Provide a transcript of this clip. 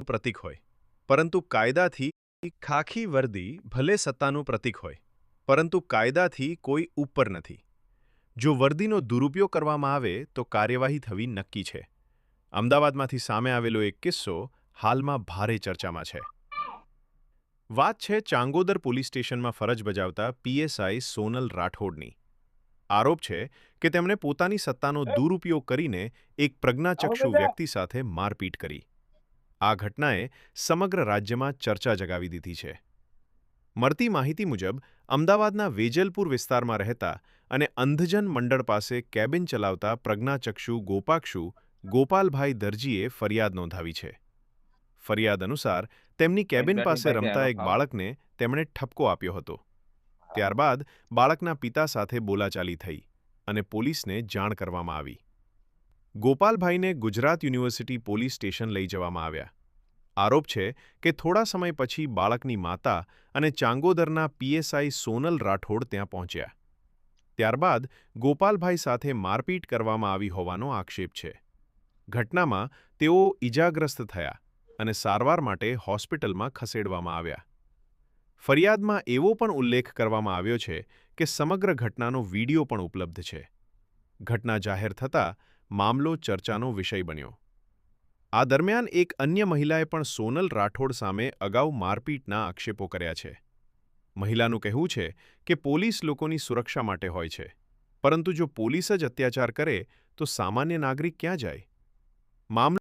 પ્રતીક હોય, પરંતુ કાયદાથી ખાખી વર્દી ભલે સત્તાનું પ્રતીક હોય, પરંતુ કાયદાથી કોઈ ઉપર નથી. જો વર્દીનો દુરુપયોગ કરવામાં આવે તો કાર્યવાહી થવી નક્કી છે. અમદાવાદમાંથી સામે આવેલો એક કિસ્સો હાલમાં ભારે ચર્ચામાં છે. વાત છે ચાંગોદર પોલીસ સ્ટેશનમાં ફરજ બજાવતા પીએસઆઈ સોનલ રાઠોડની. આરોપ છે કે તેમણે પોતાની સત્તાનો દુરુપયોગ કરીને એક પ્રજ્ઞાચક્ષુ વ્યક્તિ સાથે મારપીટ કરી. આ ઘટનાએ સમગ્ર રાજ્યમાં ચર્ચા જગાવી દીધી છે. મળતી માહિતી મુજબ અમદાવાદના વેજલપુર વિસ્તારમાં રહેતા અને અંધજન મંડળ પાસે કેબિન ચલાવતા પ્રજ્ઞાચક્ષુ ગોપાલભાઈ દરજીએ ફરિયાદ નોંધાવી છે. ફરિયાદ અનુસાર તેમની કેબિન પાસે રમતા એક બાળકને તેમણે ઠપકો આપ્યો હતો. ત્યારબાદ બાળકના પિતા સાથે બોલાચાલી થઈ અને પોલીસને જાણ કરવામાં આવી. ગોપાલભાઈને ગુજરાત યુનિવર્સિટી પોલીસ સ્ટેશન લઈ જવામાં આવ્યા. આરોપ છે કે થોડા સમય પછી બાળકની માતા અને ચાંગોદરના પીએસઆઈ સોનલ રાઠોડ ત્યાં પહોંચ્યા. ત્યારબાદ ગોપાલભાઈ સાથે મારપીટ કરવામાં આવી હોવાનો આક્ષેપ છે. ઘટનામાં તેઓ ઈજાગ્રસ્ત થયા અને સારવાર માટે હોસ્પિટલમાં ખસેડવામાં આવ્યા. ફરિયાદમાં એવો પણ ઉલ્લેખ કરવામાં આવ્યો છે કે સમગ્ર ઘટનાનો વીડિયો પણ ઉપલબ્ધ છે. ઘટના જાહેર થતાં મામલો ચર્ચાનો વિષય બન્યો. આ દરમિયાન એક અન્ય મહિલાએ પણ સોનલ રાઠોડ સામે અગાઉ મારપીટના આક્ષેપો કર્યા છે. મહિલાનું કહેવું છે કે પોલીસ લોકોની સુરક્ષા માટે હોય છે, પરંતુ જો પોલીસ જ અત્યાચાર કરે તો સામાન્ય નાગરિક ક્યાં જાય? મામલો